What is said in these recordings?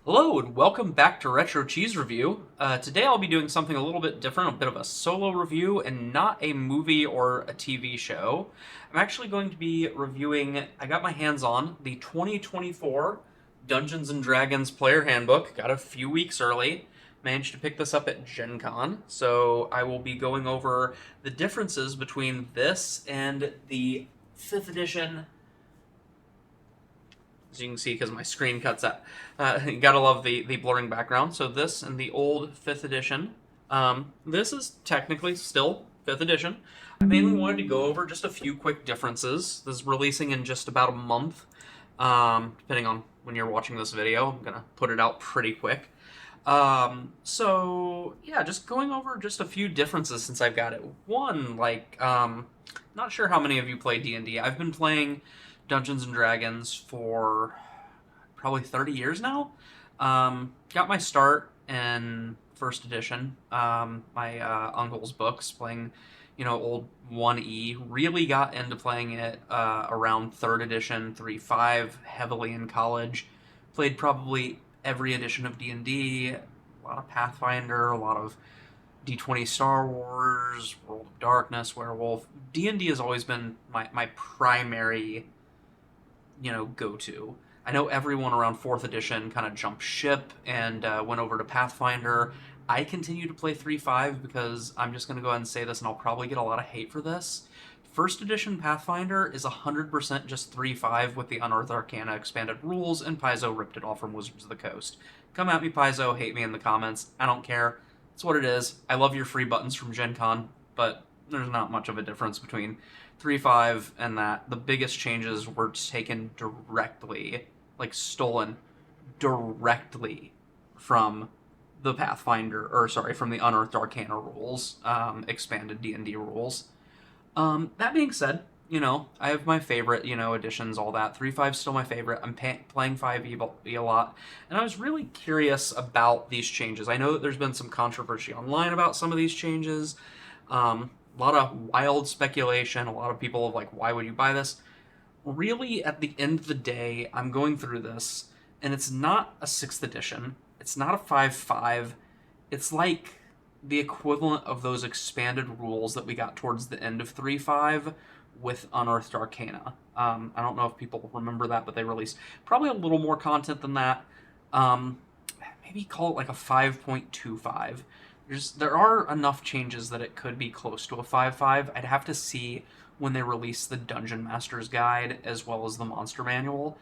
Hello and welcome back to Retro Cheese Review. Today I'll be doing something a little bit different, a bit of a solo review and not a movie or a TV show. I'm actually going to be reviewing, I got my hands on the 2024 Dungeons & Dragons Player Handbook. Got a few weeks early. Managed to pick this up at Gen Con. So I will be going over the differences between this and the 5th edition, as you can see because my screen cuts out. You gotta love the blurring background. So this and the old 5th edition. This is technically still 5th edition. I mainly wanted to go over just a few quick differences. This is releasing in just about a month, depending on when you're watching this video. I'm gonna put it out pretty quick. So yeah, just going over just a few differences since I've got it. One, not sure how many of you play D&D. I've been playing Dungeons and Dragons for probably 30 years now. Got my start in first edition. My uncle's books, playing, old 1E. Really got into playing it around third edition, 3.5, heavily in college. Played probably every edition of D&D, a lot of Pathfinder, a lot of D20 Star Wars, World of Darkness, Werewolf. D&D has always been my primary, go-to. I know everyone around 4th edition kind of jumped ship and went over to Pathfinder. I continue to play 3.5 because I'm just going to go ahead and say this, and I'll probably get a lot of hate for this. First edition Pathfinder is 100% just 3.5 with the Unearthed Arcana expanded rules, and Paizo ripped it off from Wizards of the Coast. Come at me, Paizo, hate me in the comments. I don't care. It's what it is. I love your free buttons from Gen Con, but there's not much of a difference between 3.5 and that. The biggest changes were taken directly, stolen directly from the Pathfinder, or sorry, from the Unearthed Arcana rules, expanded D&D rules. That being said, I have my favorite, editions, all that. 3.5 is still my favorite. I'm playing 5e a lot, and I was really curious about these changes. I know that there's been some controversy online about some of these changes. A lot of wild speculation. A lot of people have why would you buy this? Really, at the end of the day, I'm going through this, and it's not a 6th edition. It's not a 5.5. It's like the equivalent of those expanded rules that we got towards the end of 3.5 with Unearthed Arcana. I don't know if people remember that, but they released probably a little more content than that. Maybe call it like a 5.25. There are enough changes that it could be close to a 5.5. I'd have to see when they release the Dungeon Master's Guide as well as the Monster Manual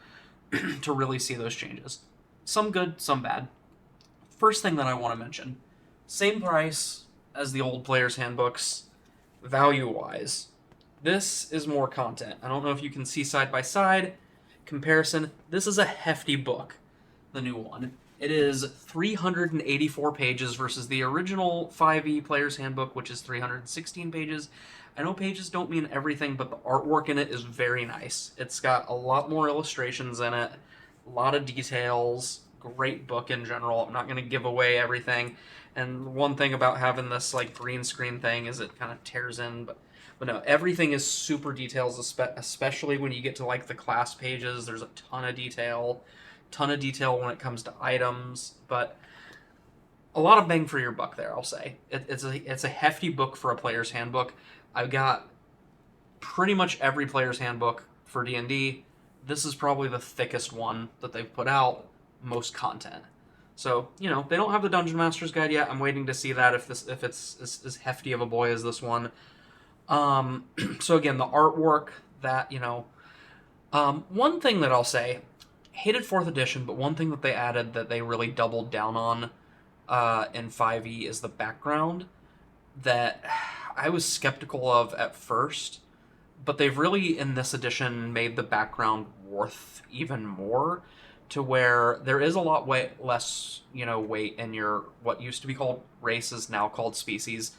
to really see those changes. Some good, some bad. First thing that I want to mention, same price as the old Players Handbooks, value-wise. This is more content. I don't know if you can see side by side comparison. This is a hefty book, the new one. It is 384 pages versus the original 5e Player's Handbook, which is 316 pages. I know pages don't mean everything, but the artwork in it is very nice. It's got a lot more illustrations in it, a lot of details, great book in general. I'm not going to give away everything. And one thing about having this green screen thing is it kind of tears in, but no, everything is super details, especially when you get to the class pages. There's a ton of detail when it comes to items, but a lot of bang for your buck there, I'll say. It's a hefty book for a player's handbook. I've got pretty much every player's handbook for D&D. This is probably the thickest one that they've put out, most content. So, they don't have the Dungeon Master's Guide yet. I'm waiting to see that if it's as hefty of a boy as this one. So again, the artwork, that, one thing that I'll say, hated 4th edition, but one thing that they added that they really doubled down on in 5e is the background that I was skeptical of at first, but they've really, in this edition, made the background worth even more, to where there is a lot less, weight in your, what used to be called race is now called species.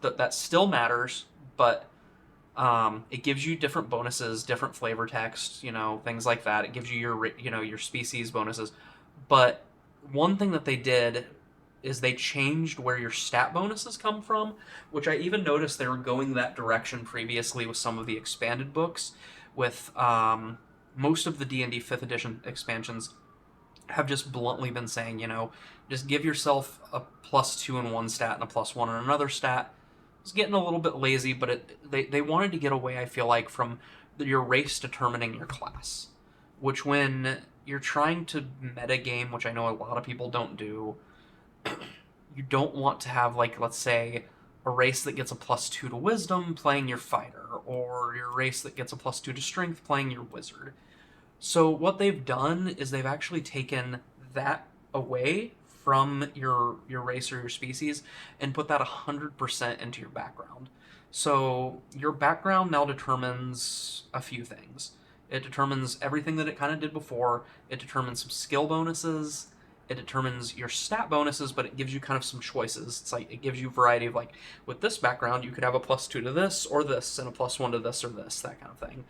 That still matters, but it gives you different bonuses, different flavor text, things like that. It gives you your species bonuses. But one thing that they did is they changed where your stat bonuses come from, which I even noticed they were going that direction previously with some of the expanded books. With most of the D&D 5th edition expansions, have just bluntly been saying, just give yourself a +2 in one stat and a +1 in another stat. It's getting a little bit lazy, but they wanted to get away, I feel like, from your race determining your class, which when you're trying to meta game, which I know a lot of people don't do, you don't want to have, like, let's say, a race that gets a +2 to wisdom playing your fighter, or your race that gets a +2 to strength playing your wizard. So what they've done is they've actually taken that away from your race or your species and put that 100% into your background. So your background now determines a few things. It determines everything that it kind of did before. It determines some skill bonuses. It determines your stat bonuses, but it gives you kind of some choices. It's like it gives you variety of, like, with this background, you could have a +2 to this or this, and a +1 to this or this, that kind of thing.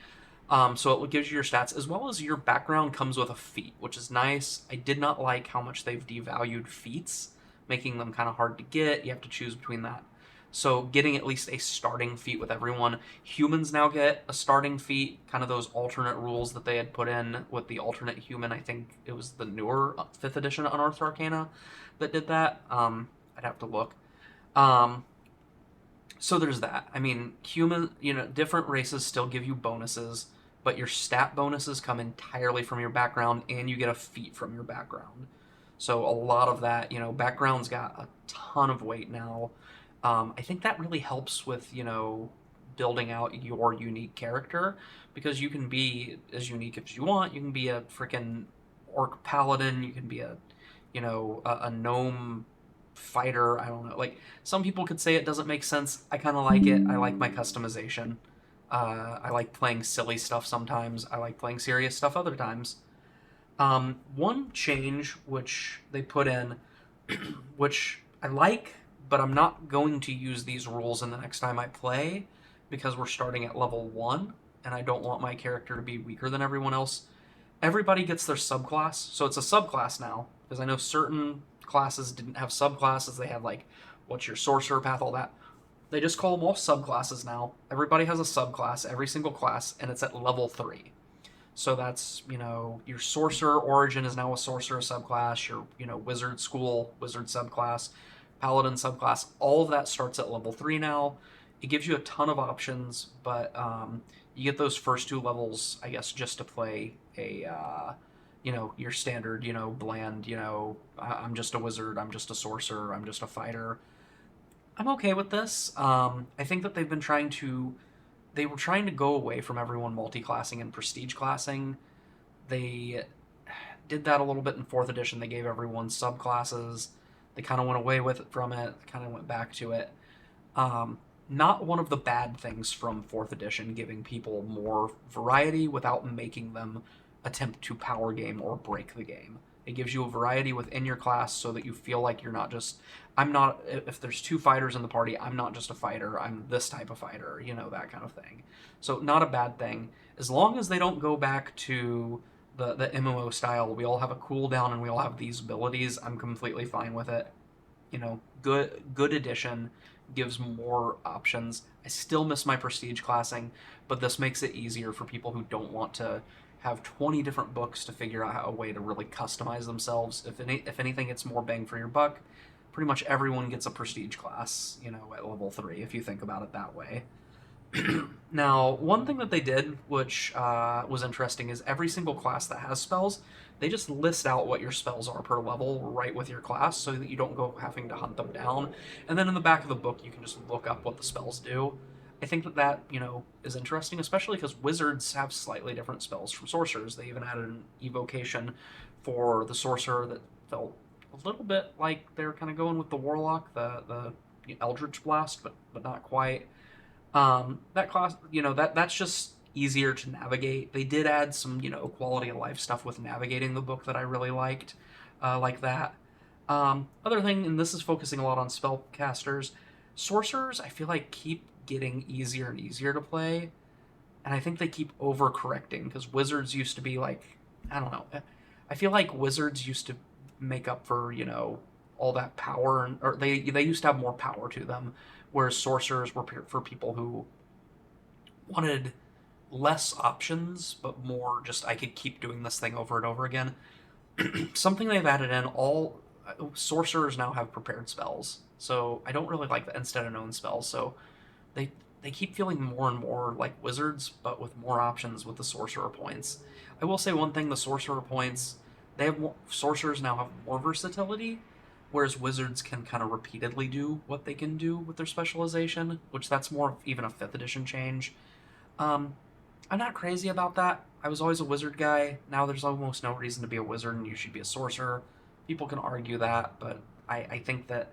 So it gives you your stats, as well as your background comes with a feat, which is nice. I did not like how much they've devalued feats, making them kind of hard to get. You have to choose between that. So getting at least a starting feat with everyone. Humans now get a starting feat, kind of those alternate rules that they had put in with the alternate human. I think it was the newer 5th edition Unearthed Arcana that did that. I'd have to look. Um, so there's that. I mean, different races still give you bonuses, but your stat bonuses come entirely from your background, and you get a feat from your background. So a lot of that, background's got a ton of weight now. I think that really helps with, building out your unique character, because you can be as unique as you want. You can be a freaking orc paladin. You can be a gnome fighter. I don't know. Like, some people could say it doesn't make sense. I kind of like it. I like my customization. I like playing silly stuff sometimes. I like playing serious stuff other times. One change which they put in, which I like, but I'm not going to use these rules in the next time I play, because we're starting at level 1, and I don't want my character to be weaker than everyone else. Everybody gets their subclass, so it's a subclass now, because I know certain classes didn't have subclasses. They had, like, what's your sorcerer path, all that. They just call them all subclasses now. Everybody has a subclass, every single class, and it's at level 3. So that's, your sorcerer origin is now a sorcerer subclass, your, wizard school, wizard subclass, paladin subclass, all of that starts at level 3 now. It gives you a ton of options, but you get those first 2 levels, I guess, just to play your standard, bland, I'm just a wizard, I'm just a sorcerer, I'm just a fighter. I'm okay with this. I think that they were trying to go away from everyone multi-classing and prestige classing. They did that a little bit in 4th edition. They gave everyone subclasses. They kind of went away from it, kind of went back to it. Not one of the bad things from 4th edition, giving people more variety without making them attempt to power game or break the game. It gives you a variety within your class so that you feel like you're not just, if there's 2 fighters in the party, I'm not just a fighter, I'm this type of fighter, that kind of thing. So not a bad thing. As long as they don't go back to the MMO style, we all have a cooldown and we all have these abilities, I'm completely fine with it. Good addition, gives more options. I still miss my prestige classing, but this makes it easier for people who don't want to have 20 different books to figure out a way to really customize themselves. If anything, it's more bang for your buck. Pretty much everyone gets a prestige class, at level 3, if you think about it that way. Now, one thing that they did, which was interesting, is every single class that has spells, they just list out what your spells are per level right with your class, so that you don't go having to hunt them down. And then in the back of the book, you can just look up what the spells do. I think that is interesting, especially because wizards have slightly different spells from sorcerers. They even added an evocation for the sorcerer that felt a little bit like they were kind of going with the warlock, the Eldritch Blast, but not quite. That class, that's just easier to navigate. They did add some, quality of life stuff with navigating the book that I really liked, like that. Other thing, and this is focusing a lot on spellcasters, sorcerers, I feel like keep getting easier and easier to play, and I think they keep overcorrecting, because wizards used to be like, I don't know. I feel like wizards used to make up for, all that power, or they used to have more power to them, whereas sorcerers were for people who wanted less options but more just, I could keep doing this thing over and over again. Something they've added in, all sorcerers now have prepared spells. So I don't really like the instead of known spells. So they they keep feeling more and more like wizards, but with more options with the sorcerer points. I will say one thing: the sorcerer points, they have more, sorcerers now have more versatility, whereas wizards can kind of repeatedly do what they can do with their specialization, which that's more of even a fifth edition change. Um, I'm not crazy about that. I was always a wizard guy. Now there's almost no reason to be a wizard, and you should be a sorcerer. People can argue that, but I think that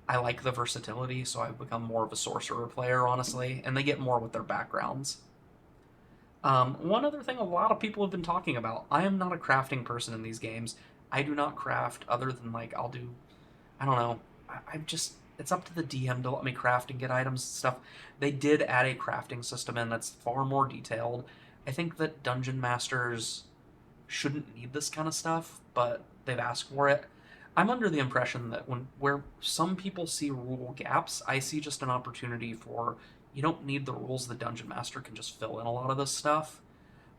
I like the versatility, so I've become more of a sorcerer player, honestly, and they get more with their backgrounds. One other thing a lot of people have been talking about, I am not a crafting person in these games. I do not craft other than, like, I'll do, I don't know, I'm just, it's up to the DM to let me craft and get items and stuff. They did add a crafting system in that's far more detailed. I think that dungeon masters shouldn't need this kind of stuff, but they've asked for it. I'm under the impression that when where some people see rule gaps, I see just an opportunity for you don't need the rules. The dungeon master can just fill in a lot of this stuff.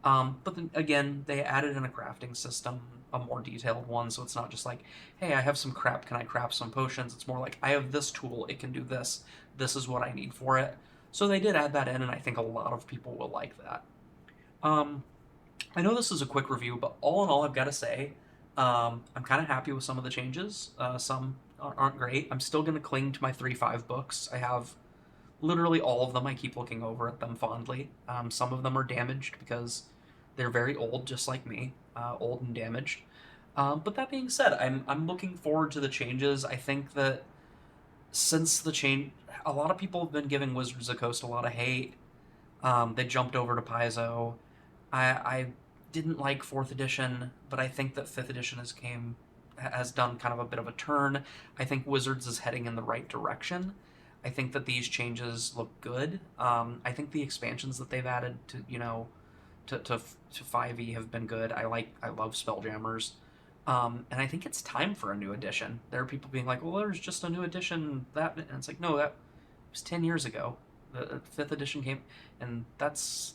But then again, they added in a crafting system, a more detailed one, so it's not just like, hey, I have some crap, can I craft some potions? It's more like, I have this tool, it can do this. This is what I need for it. So they did add that in, and I think a lot of people will like that. Um, I know this is a quick review, but all in all, I've got to say, I'm kind of happy with some of the changes. Some aren't great. I'm still going to cling to my 3.5 books. I have literally all of them. I keep looking over at them fondly. Some of them are damaged because they're very old, just like me, old and damaged. But that being said, I'm looking forward to the changes. I think that since the change, a lot of people have been giving Wizards of the Coast a lot of hate. They jumped over to Paizo. I didn't like fourth edition, but I think that fifth edition has done kind of a bit of a turn. I think Wizards is heading in the right direction. I think that these changes look good. I think the expansions that they've added to to 5e have been good. I love Spelljammers. And I think it's time for a new edition. There are people being like, "Well, there's just a new edition that," and it's like, no, that was 10 years ago. The fifth edition came, and that's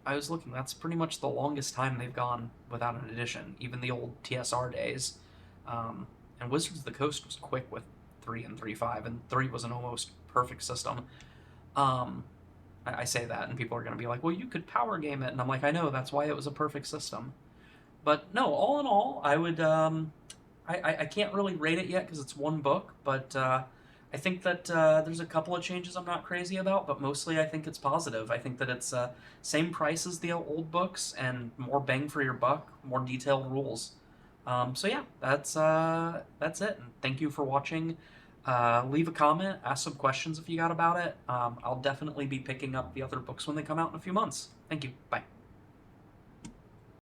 I was looking. That's pretty much the longest time they've gone without an edition. Even the old TSR days, um, and Wizards of the Coast was quick with 3 and 3.5, and 3 was an almost perfect system. Um, I say that, and people are going to be like, "Well, you could power game it," and I'm like, "I know. That's why it was a perfect system." But no, all in all, I would. I can't really rate it yet because it's one book, but I think that there's a couple of changes I'm not crazy about, but mostly I think it's positive. I think that it's same price as the old books and more bang for your buck, more detailed rules. So yeah, that's it. And thank you for watching. Leave a comment, ask some questions if you got about it. I'll definitely be picking up the other books when they come out in a few months. Thank you. Bye.